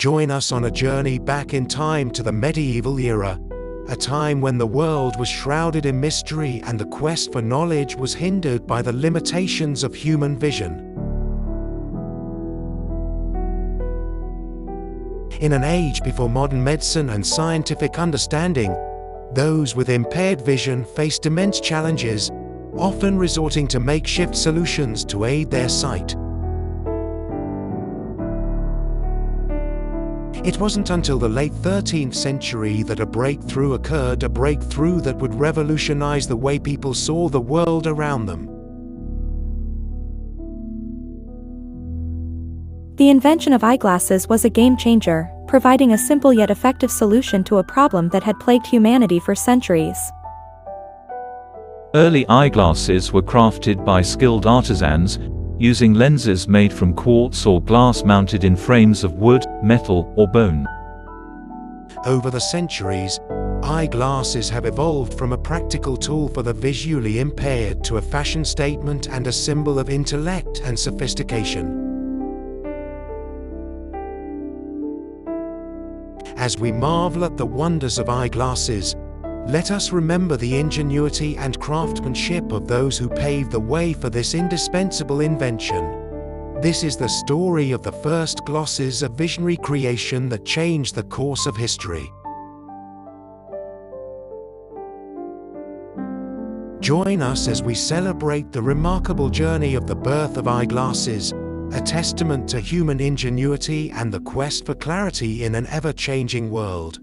Join us on a journey back in time to the medieval era, a time when the world was shrouded in mystery and the quest for knowledge was hindered by the limitations of human vision. In an age before modern medicine and scientific understanding, those with impaired vision faced immense challenges, often resorting to makeshift solutions to aid their sight. It wasn't until the late 13th century that a breakthrough occurred, a breakthrough that would revolutionize the way people saw the world around them. The invention of eyeglasses was a game-changer, providing a simple yet effective solution to a problem that had plagued humanity for centuries. Early eyeglasses were crafted by skilled artisans, using lenses made from quartz or glass mounted in frames of wood, metal, or bone. Over the centuries, eyeglasses have evolved from a practical tool for the visually impaired to a fashion statement and a symbol of intellect and sophistication. As we marvel at the wonders of eyeglasses, let us remember the ingenuity and craftsmanship of those who paved the way for this indispensable invention. This is the story of the first glosses, a visionary creation that changed the course of history. Join us as we celebrate the remarkable journey of the birth of eyeglasses, a testament to human ingenuity and the quest for clarity in an ever-changing world.